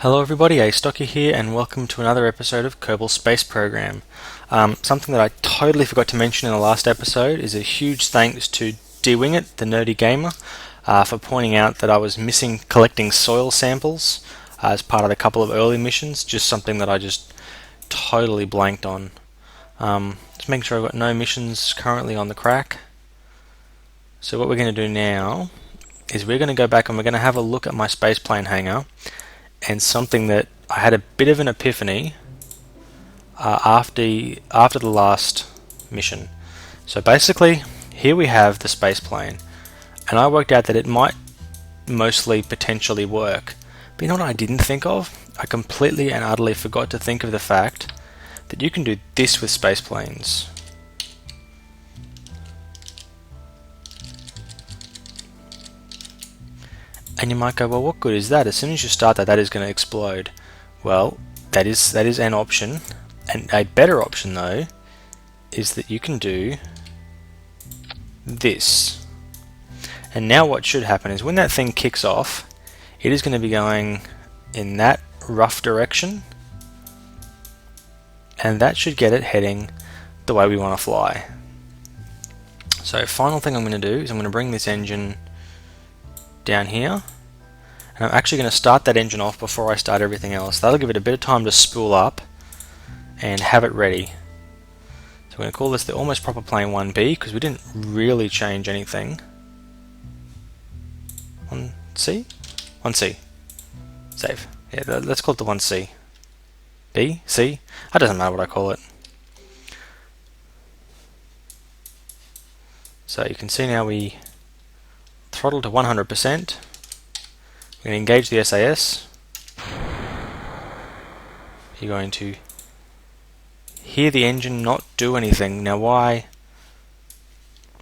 Hello everybody, Astocky here and welcome to another episode of Kerbal Space Program. Something that I totally forgot to mention in the last episode is a huge thanks to DWingit, the nerdy gamer, for pointing out that I was missing collecting soil samples as part of a couple of early missions, just something that I just totally blanked on. Just making sure I've got no missions currently on the crack. So what we're going to do now is we're going to go back and we're going to have a look at my spaceplane hangar. And something that I had a bit of an epiphany after the last mission. So basically, here we have the space plane, and I worked out that it might mostly potentially work. But you know what I didn't think of? I completely and utterly forgot to think of the fact that you can do this with space planes. And you might go, well, what good is that? As soon as you start that is going to explode. Well, that is an option. And a better option, though, is that you can do this. And now what should happen is when that thing kicks off, it is going to be going in that rough direction. And that should get it heading the way we want to fly. So final thing I'm going to do is I'm going to bring this engine down here, and I'm actually going to start that engine off before I start everything else. That'll give it a bit of time to spool up and have it ready. So we're going to call this the Almost Proper Plane 1B because we didn't really change anything. 1C? 1C. Save. Yeah, let's call it the 1C. B? C? That doesn't matter what I call it. So you can see now we throttle to 100%. We're going to engage the SAS. You're going to hear the engine not do anything. Now why?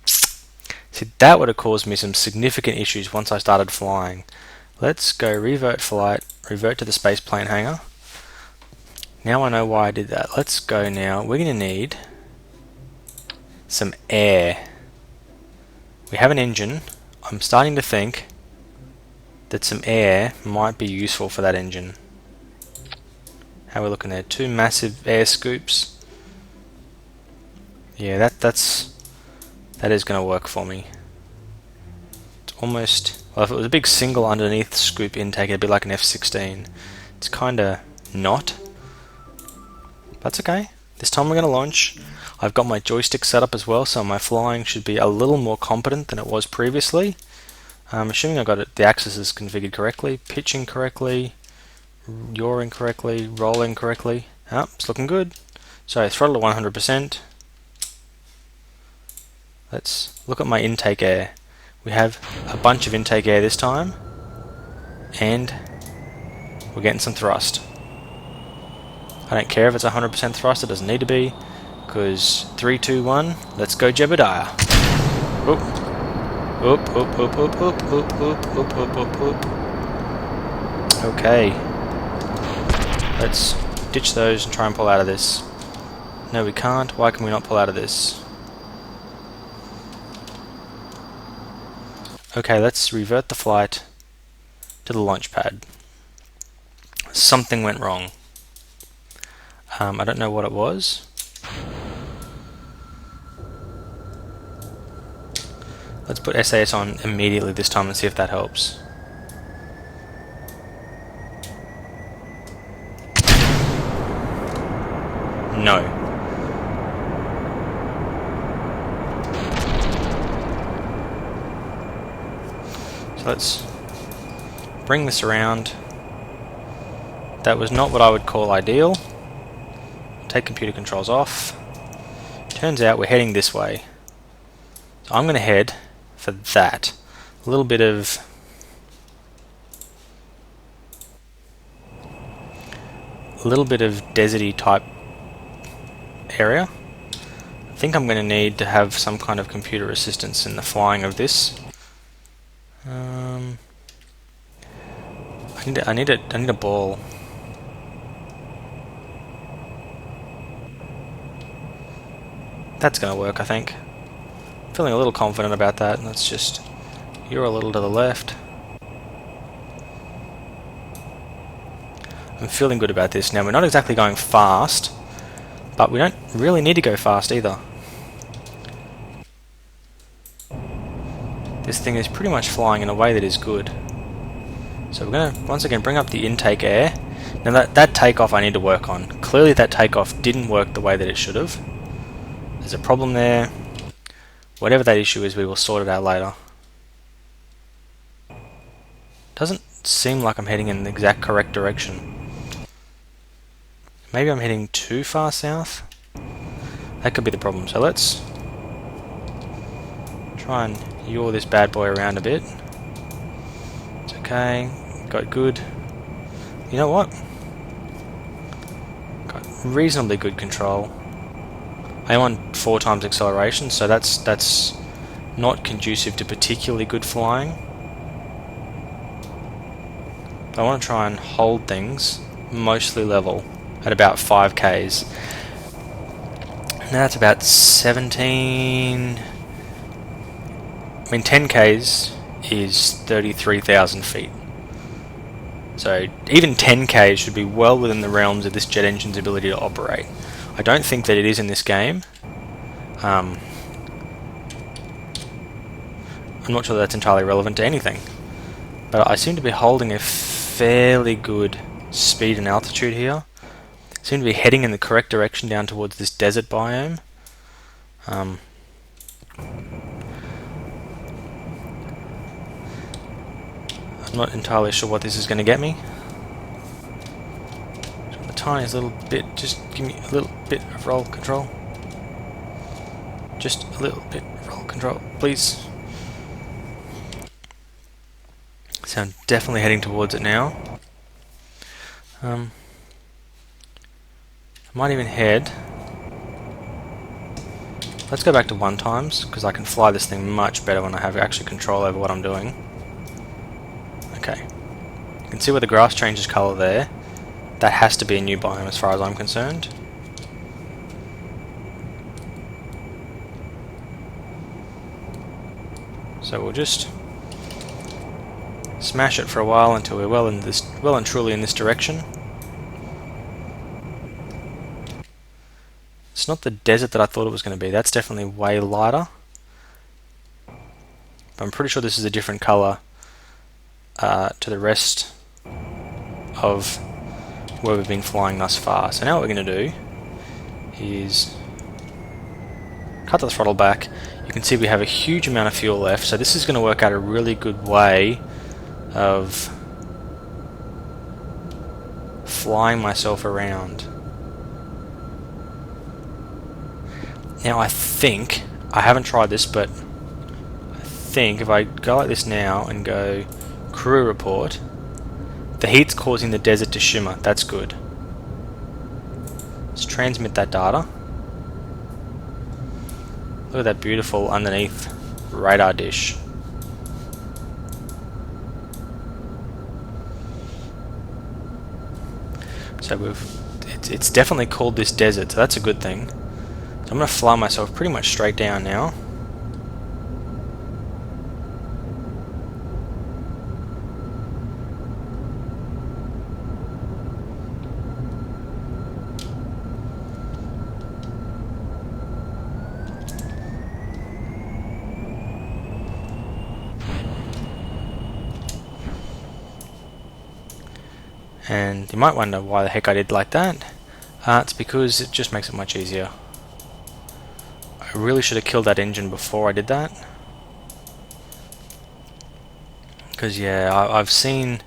See, that would have caused me some significant issues once I started flying. Let's go revert flight, revert to the space plane hangar. Now I know why I did that. Let's go now. We're going to need some air. We have an engine. I'm starting to think that some air might be useful for that engine. How are we looking there? 2 massive air scoops. Yeah, that is going to work for me. It's almost, well, if it was a big single underneath scoop intake, it'd be like an F-16. It's kind of not. That's okay. This time we're going to launch. I've got my joystick set up as well, so my flying should be a little more competent than it was previously. I'm assuming I got the axes configured correctly, pitching correctly, yawing correctly, rolling correctly. It's looking good. So throttle to 100%. Let's look at my intake air. We have a bunch of intake air this time, and we're getting some thrust. I don't care if it's 100% thrust, it doesn't need to be, because 3, 2, 1, let's go Jebediah. Oop. Oop, oop, oop, oop, oop, oop, oop, oop, oop, oop, oop. Okay. Let's ditch those and try and pull out of this. No, we can't. Why can we not pull out of this? Okay, let's revert the flight to the launch pad. Something went wrong. I don't know what it was. Let's put SAS on immediately this time and see if that helps. No. So let's bring this around. That was not what I would call ideal. Take computer controls off. Turns out we're heading this way. So I'm going to head for that. A little bit of deserty type area. I think I'm going to need to have some kind of computer assistance in the flying of this. I need a ball. That's going to work, I think. Feeling a little confident about that. Let's just, you're a little to the left. I'm feeling good about this. Now, we're not exactly going fast, but we don't really need to go fast either. This thing is pretty much flying in a way that is good. So we're going to, once again, bring up the intake air. Now that takeoff I need to work on. Clearly that takeoff didn't work the way that it should have. There's a problem there. Whatever that issue is, we will sort it out later. Doesn't seem like I'm heading in the exact correct direction. Maybe I'm heading too far south? That could be the problem. So let's try and yaw this bad boy around a bit. It's okay. Got good. You know what? Got reasonably good control. I am on 4 times acceleration, so that's not conducive to particularly good flying. But I want to try and hold things mostly level at about 5 Ks. Now that's about 17... I mean 10 Ks is 33,000 feet. So even 10 Ks should be well within the realms of this jet engine's ability to operate. I don't think that it is in this game. I'm not sure that's entirely relevant to anything. But I seem to be holding a fairly good speed and altitude here. Seem to be heading in the correct direction down towards this desert biome. I'm not entirely sure what this is going to get me. The tiniest little bit, just give me a little bit of roll control. Just a little bit of roll control, please. So I'm definitely heading towards it now. I might even head. Let's go back to 1 times, because I can fly this thing much better when I have actually control over what I'm doing. Okay. You can see where the grass changes colour there. That has to be a new biome as far as I'm concerned. So we'll just smash it for a while until we're well and truly in this direction. It's not the desert that I thought it was going to be. That's definitely way lighter. But I'm pretty sure this is a different colour to the rest of where we've been flying thus far. So now what we're going to do is cut the throttle back. You can see we have a huge amount of fuel left, so this is going to work out a really good way of flying myself around. Now I think, I haven't tried this, but I think if I go like this now and go crew report, the heat's causing the desert to shimmer. That's good. Let's transmit that data. Look at that beautiful underneath radar dish. So it's definitely called this desert, so that's a good thing. So I'm going to fly myself pretty much straight down now. And you might wonder why the heck I did like that. It's because it just makes it much easier. I really should have killed that engine before I did that. Because yeah, I've seen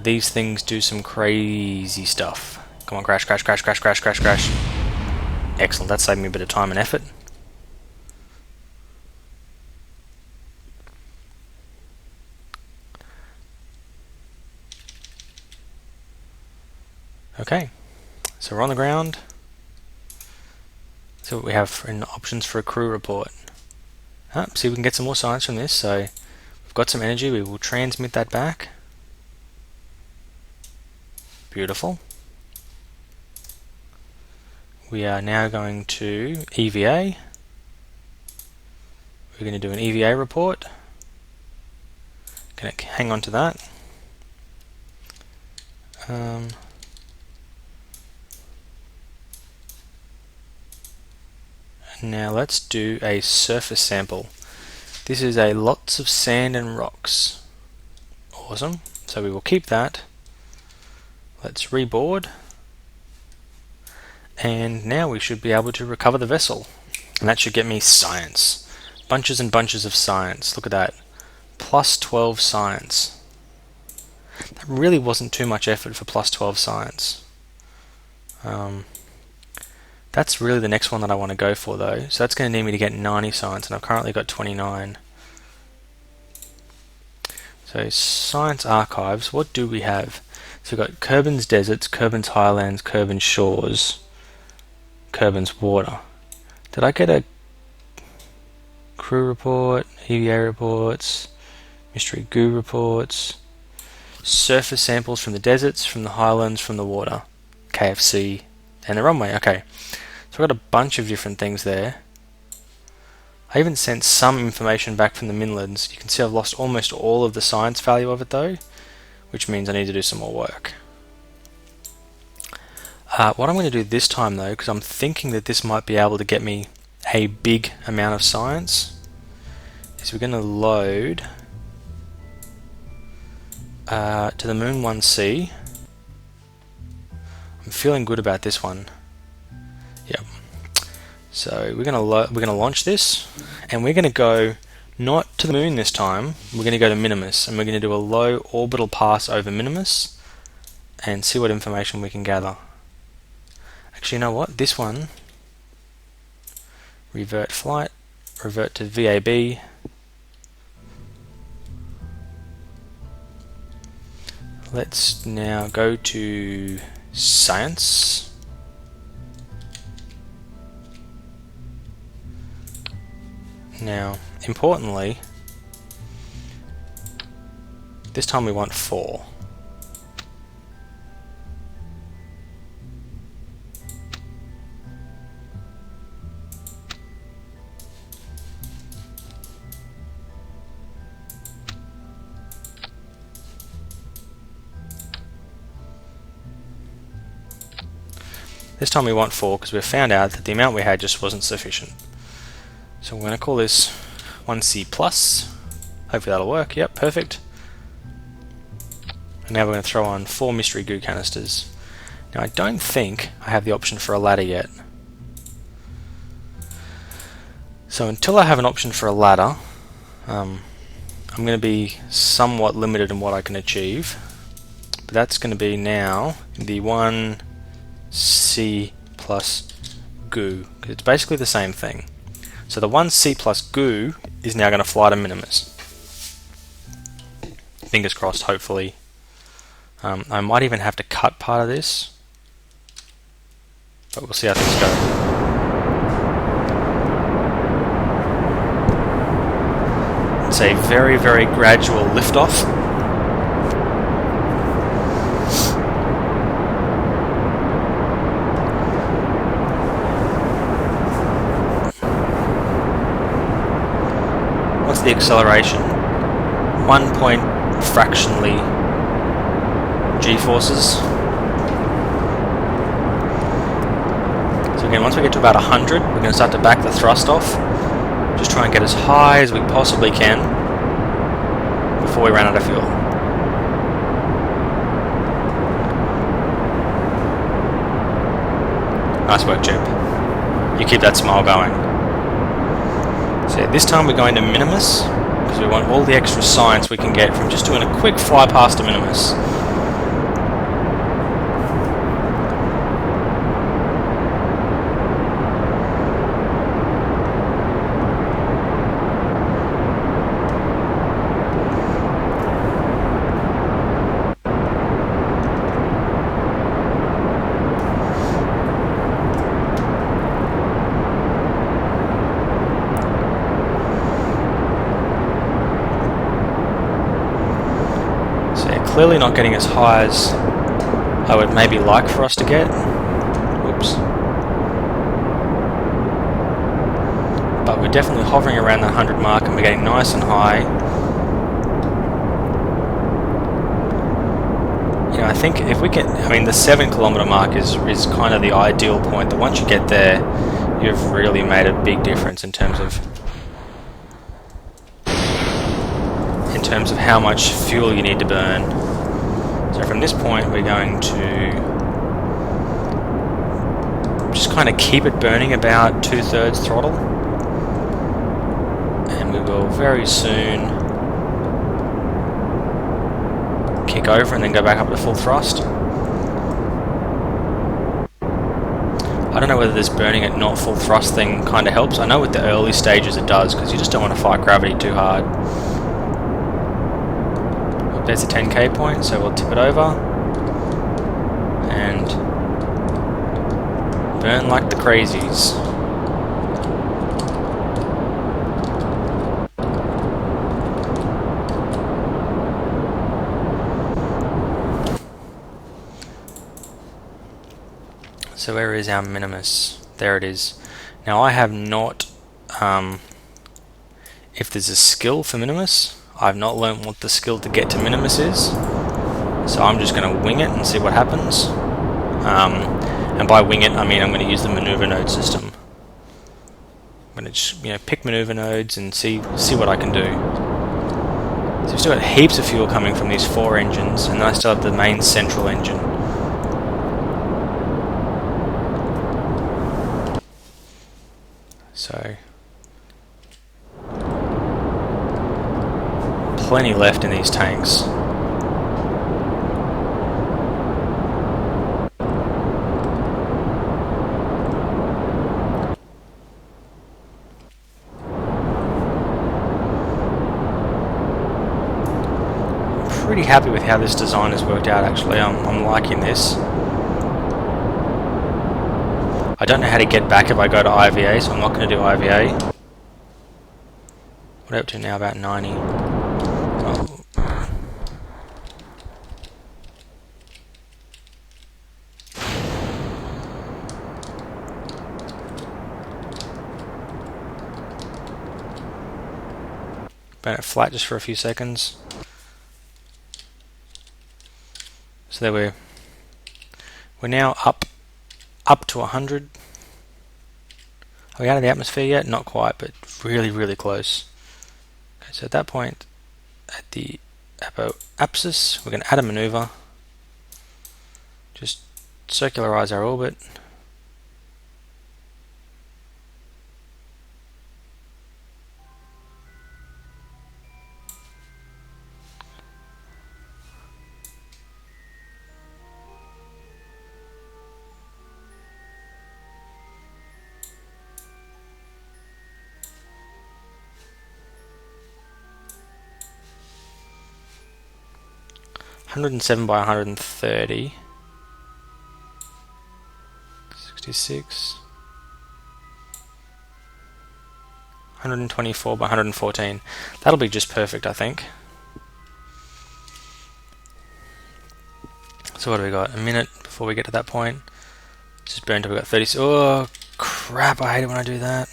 these things do some crazy stuff. Come on, crash, crash, crash, crash, crash, crash, crash. Excellent, that saved me a bit of time and effort. Okay, so we're on the ground. So what we have in options for a crew report. See, we can get some more science from this. So we've got some energy. We will transmit that back. Beautiful. We are now going to EVA. We're going to do an EVA report. Can I hang on to that? Now let's do a surface sample. This is a lots of sand and rocks. Awesome. So we will keep that. Let's reboard. And now we should be able to recover the vessel. And that should get me science. Bunches and bunches of science. Look at that. Plus 12 science. That really wasn't too much effort for plus 12 science. That's really the next one that I want to go for though. So that's going to need me to get 90 science, and I've currently got 29. So science archives, what do we have? So we've got Kerbin's deserts, Kerbin's highlands, Kerbin's shores, Kerbin's water. Did I get a crew report, EVA reports, mystery goo reports, surface samples from the deserts, from the highlands, from the water, KFC, and the runway? Okay. So I've got a bunch of different things there. I even sent some information back from the Minlands. You can see I've lost almost all of the science value of it though, which means I need to do some more work. What I'm going to do this time though, because I'm thinking that this might be able to get me a big amount of science, is we're going to load to the Moon 1C. I'm feeling good about this one. Yep. So we're gonna launch this, and we're gonna go not to the moon this time. We're gonna go to Minimus, and we're gonna do a low orbital pass over Minimus, and see what information we can gather. Actually, you know what? This one, revert flight, revert to VAB. Let's now go to science. Now, importantly, this time we want 4. This time we want 4 because we've found out that the amount we had just wasn't sufficient. So we're going to call this 1C+. Hopefully that'll work. Yep, perfect. And now we're going to throw on 4 mystery goo canisters. Now I don't think I have the option for a ladder yet. So until I have an option for a ladder, I'm going to be somewhat limited in what I can achieve. But that's going to be now the 1C plus goo, because it's basically the same thing. So the 1C plus goo is now going to fly to Minimus. Fingers crossed, hopefully. I might even have to cut part of this, but we'll see how things go. It's a very, very gradual liftoff. What's the acceleration? 1 point fractionally g-forces. So again, once we get to about 100, we're going to start to back the thrust off. Just try and get as high as we possibly can before we run out of fuel. Nice work, Jeb. You keep that smile going. So yeah, this time we're going to Minimus, because we want all the extra science we can get from just doing a quick fly past to Minimus. Clearly not getting as high as I would maybe like for us to get. Whoops. But we're definitely hovering around the 100 mark and we're getting nice and high. You know, I think if we can, I mean the 7 kilometer mark is kind of the ideal point, that once you get there, you've really made a big difference in terms of how much fuel you need to burn. So from this point we're going to just kind of keep it burning about 2/3 throttle, and we will very soon kick over and then go back up to full thrust. I don't know whether this burning at not full thrust thing kind of helps. I know with the early stages it does, because you just don't want to fight gravity too hard. There's a 10k point, so we'll tip it over and burn like the crazies. So where is our minimus? There it is. Now I have not, if there's a skill for minimus, I've not learnt what the skill to get to minimus is. So I'm just going to wing it and see what happens. And by wing it, I mean I'm going to use the maneuver node system. I'm going to just, pick maneuver nodes and see what I can do. So we've still got heaps of fuel coming from these 4 engines, and then I still have the main central engine. So plenty left in these tanks. Pretty happy with how this design has worked out, actually. I'm liking this. I don't know how to get back if I go to IVA, so I'm not going to do IVA. What are we up to now? About 90. Oh. Burn it flat just for a few seconds. So there we're now up to 100. Are we out of the atmosphere yet? Not quite, but really, really close. Okay, so at that point, at the apoapsis, we're going to add a maneuver. Just circularize our orbit. (107 by 130), 66, 124 by 114. That'll be just perfect, I think. So what do we got? A minute before we get to that point. Just burn till we got 30. Oh crap! I hate it when I do that.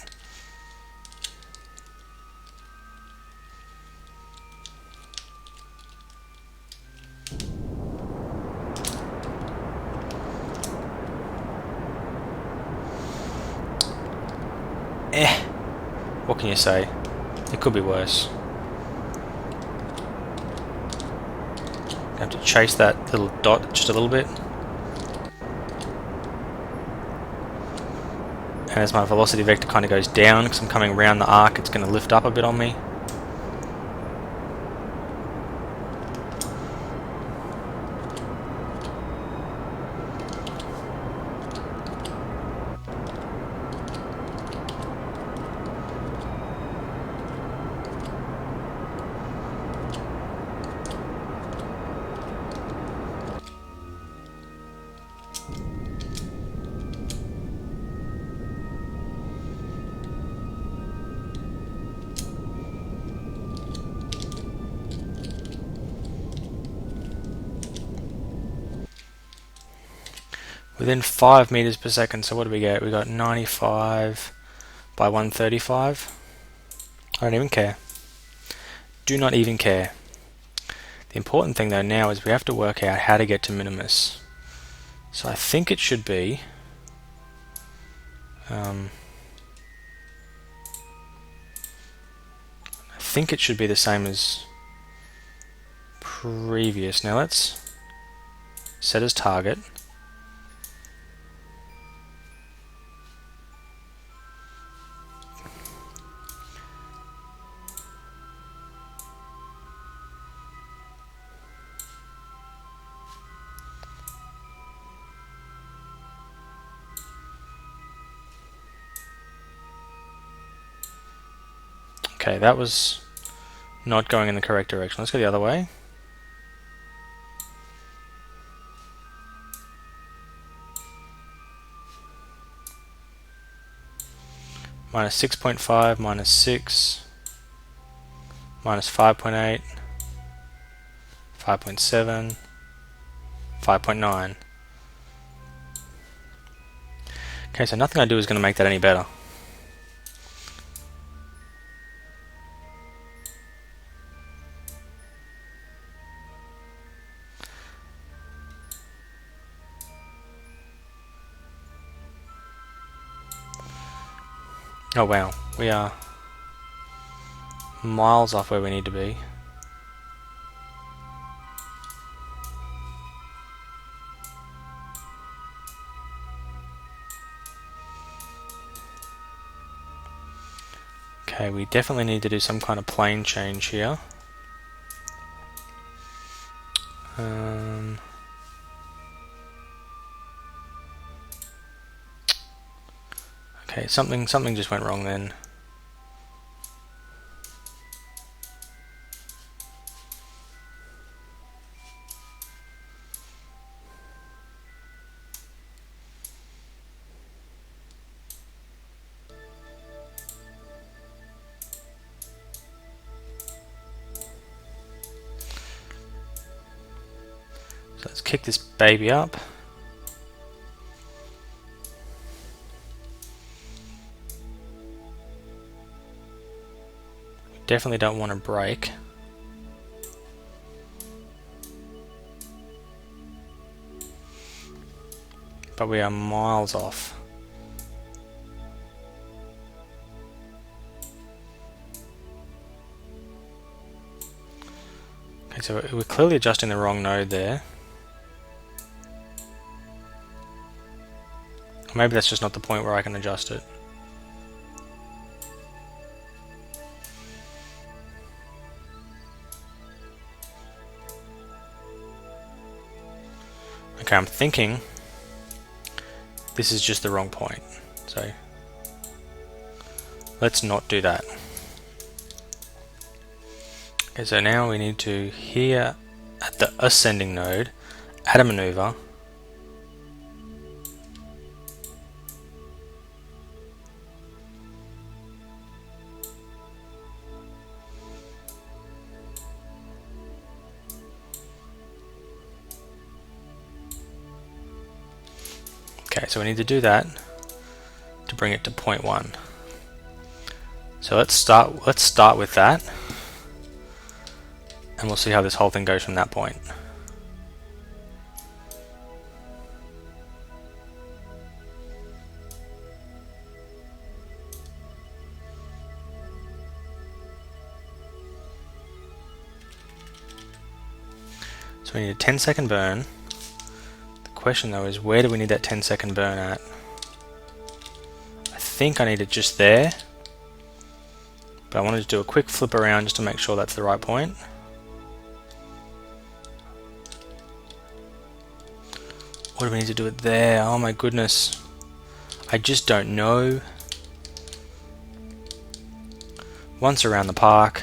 What can you say? It could be worse. I have to chase that little dot just a little bit. And as my velocity vector kind of goes down, because I'm coming around the arc, it's going to lift up a bit on me. Within 5 meters per second, so what do we get? We got 95 by 135. I don't even care. Do not even care. The important thing though now is we have to work out how to get to minimus. So I think it should be think it should be the same as previous. Now let's set as target. Okay, that was not going in the correct direction. Let's go the other way. Minus 6.5, minus 6, minus 5.8, 5.7, 5.9. Okay, so nothing I do is going to make that any better. Oh wow, we are miles off where we need to be. Okay, we definitely need to do some kind of plane change here. Okay, something just went wrong then. So let's kick this baby up. Definitely don't want to break. But we are miles off. Okay, so we're clearly adjusting the wrong node there. Or maybe that's just not the point where I can adjust it. Okay, I'm thinking this is just the wrong point. So let's not do that. Okay, so now we need to, here at the ascending node, add a maneuver. Okay, so we need to do that to bring it to 0.1. So let's start with that, and we'll see how this whole thing goes from that point. So we need a 10-second burn. The question though is, where do we need that 10-second burn at? I think I need it just there, but I wanted to do a quick flip around just to make sure that's the right point. What do we need to do it there? Oh my goodness. I just don't know. Once around the park.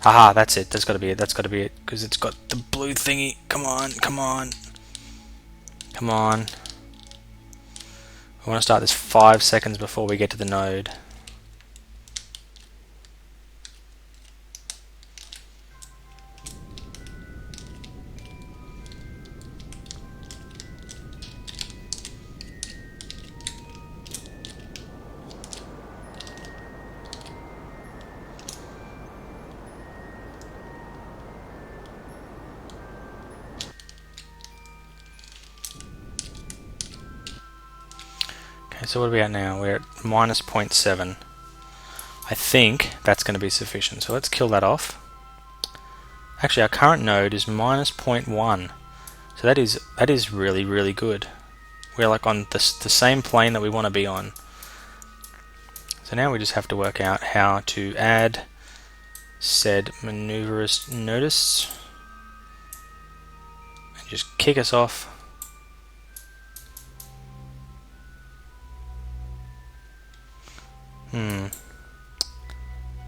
Haha, that's it. That's got to be it. That's got to be it. Because it's got the blue thingy. Come on, come on. Come on. I want to start this 5 seconds before we get to the node. Okay, so what are we at now? We're at minus 0.7. I I think that's going to be sufficient. So let's kill that off. Actually, our current node is minus 0.1. So that is really, really good. We're like on the same plane that we want to be on. So now we just have to work out how to add said maneuverist notice and just kick us off.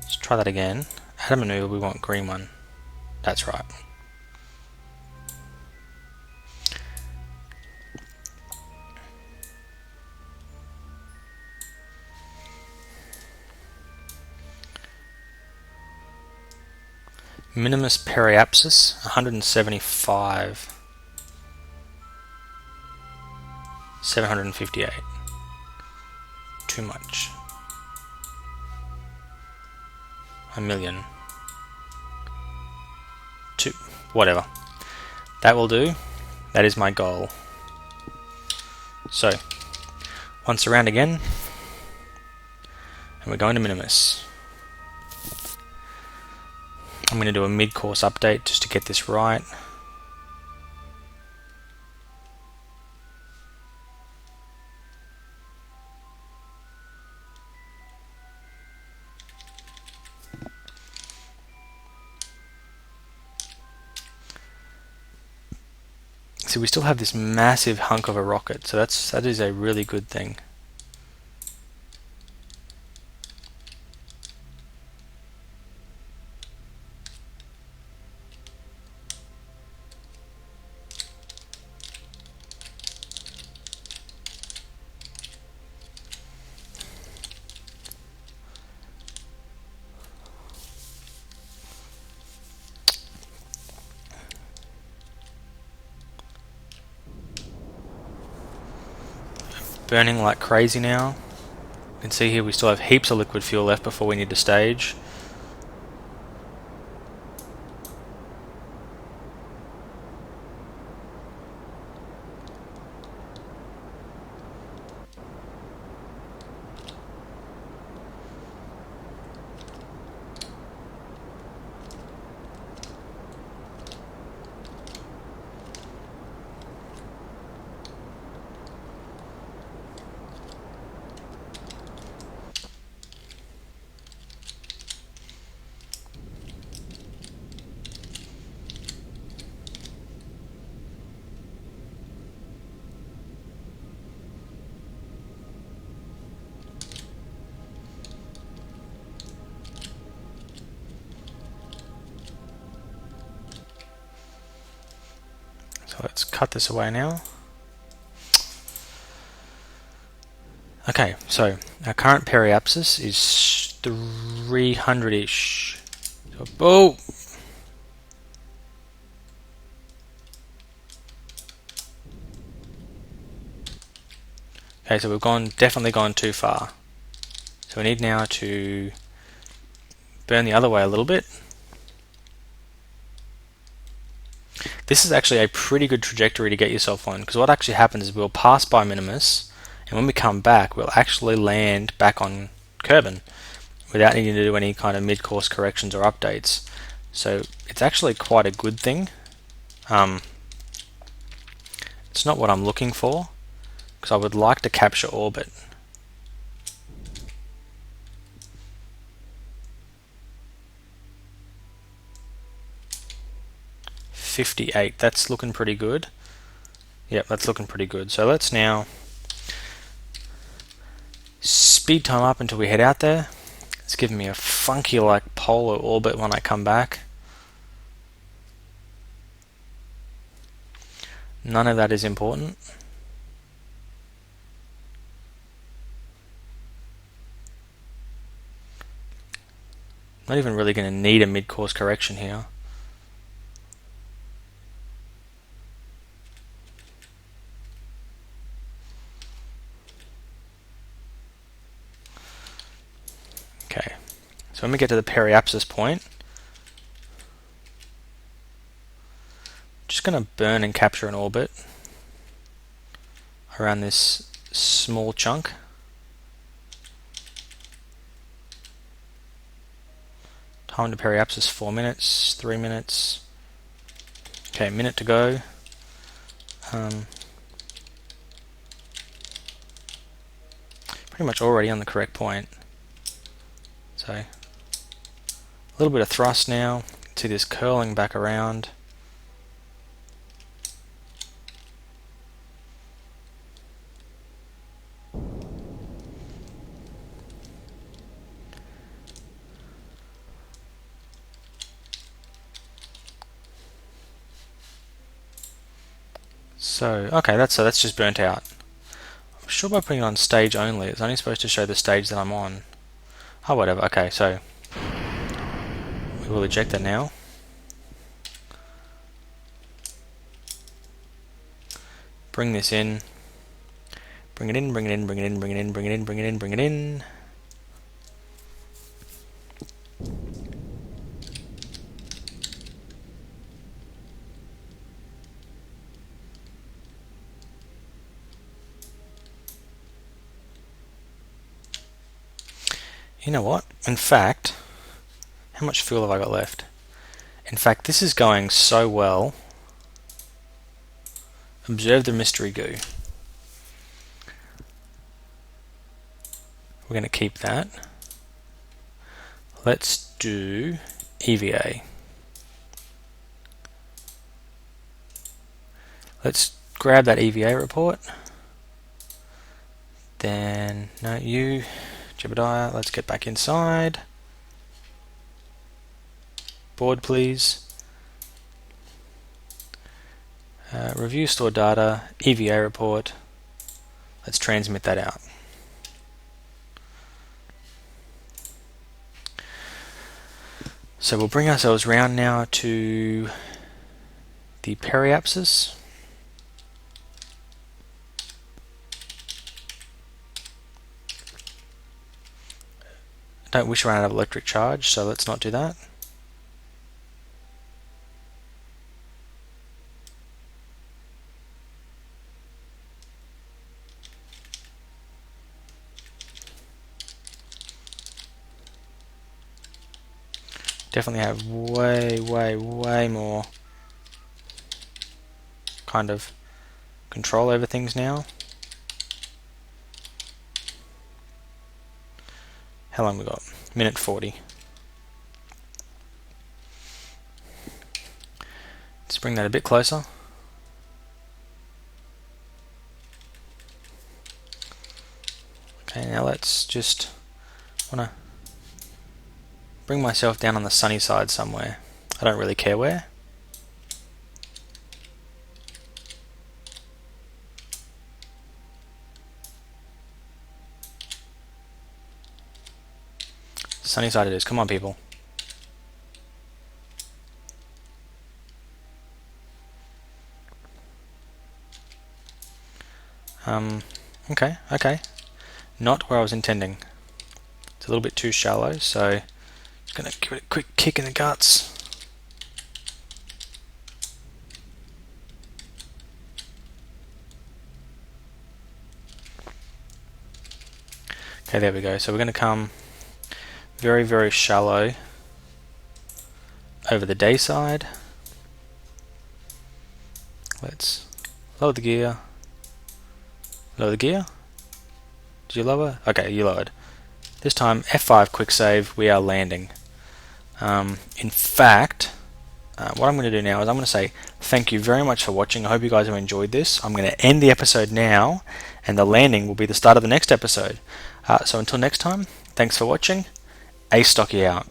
Let's try that again. Add a maneuver, we want green one. That's right. Minimus periapsis, 175. 758. Too much. A million. Two. Whatever. That will do. That is my goal. So, once around again, and we're going to Minimus. I'm going to do a mid-course update just to get this right. See, we still have this massive hunk of a rocket, so that is a really good thing. Burning like crazy now. You can see here we still have heaps of liquid fuel left before we need to stage. So let's cut this away now. Okay, so our current periapsis is 300-ish. So, oh! Okay, so we've definitely gone too far. So we need now to burn the other way a little bit. This is actually a pretty good trajectory to get yourself on, because what actually happens is we'll pass by Minimus, and when we come back, we'll actually land back on Kerbin without needing to do any kind of mid-course corrections or updates. So it's actually quite a good thing. It's not what I'm looking for, because I would like to capture orbit. .58, that's looking pretty good. Yep, that's looking pretty good. So let's now speed time up until we head out there. It's giving me a funky like polar orbit when I come back. None of that is important. Not even really going to need a mid-course correction here. Okay, so when we get to the periapsis point, just going to burn and capture an orbit around this small chunk. Time to periapsis 4 minutes, 3 minutes. Okay, minute to go. Pretty much already on the correct point. So a little bit of thrust now. See this curling back around. So okay, that's just burnt out. I'm sure by putting it on stage only, it's only supposed to show the stage that I'm on. Oh, whatever. Okay, so we will eject that now. Bring this in. Bring it in, bring it in, bring it in, bring it in, bring it in, bring it in, bring it in. You know what? In fact, how much fuel have I got left? In fact, this is going so well. Observe the mystery goo. We're going to keep that. Let's do EVA. Let's grab that EVA report. Then, no, you, Jebediah, let's get back inside. Board, please. Review store data, EVA report. Let's transmit that out. So we'll bring ourselves round now to the periapsis. Don't wish around out of electric charge, so let's not do that. Definitely have way more kind of control over things now. How long we got? Minute 40. Let's bring that a bit closer. Okay, now let's just wanna bring myself down on the sunny side somewhere. I don't really care where. Sunny side it is. Come on, people. Okay. Not where I was intending. It's a little bit too shallow, so just gonna give it a quick kick in the guts. Okay, there we go. So we're gonna come very shallow over the day side. Let's lower the gear. Lower the gear. Did you lower? Okay, you lowered. This time F5 quick save. We are landing. In fact, what I'm going to do now is I'm going to say thank you very much for watching. I hope you guys have enjoyed this. I'm going to end the episode now, and the landing will be the start of the next episode. So until next time, thanks for watching. Astocky out.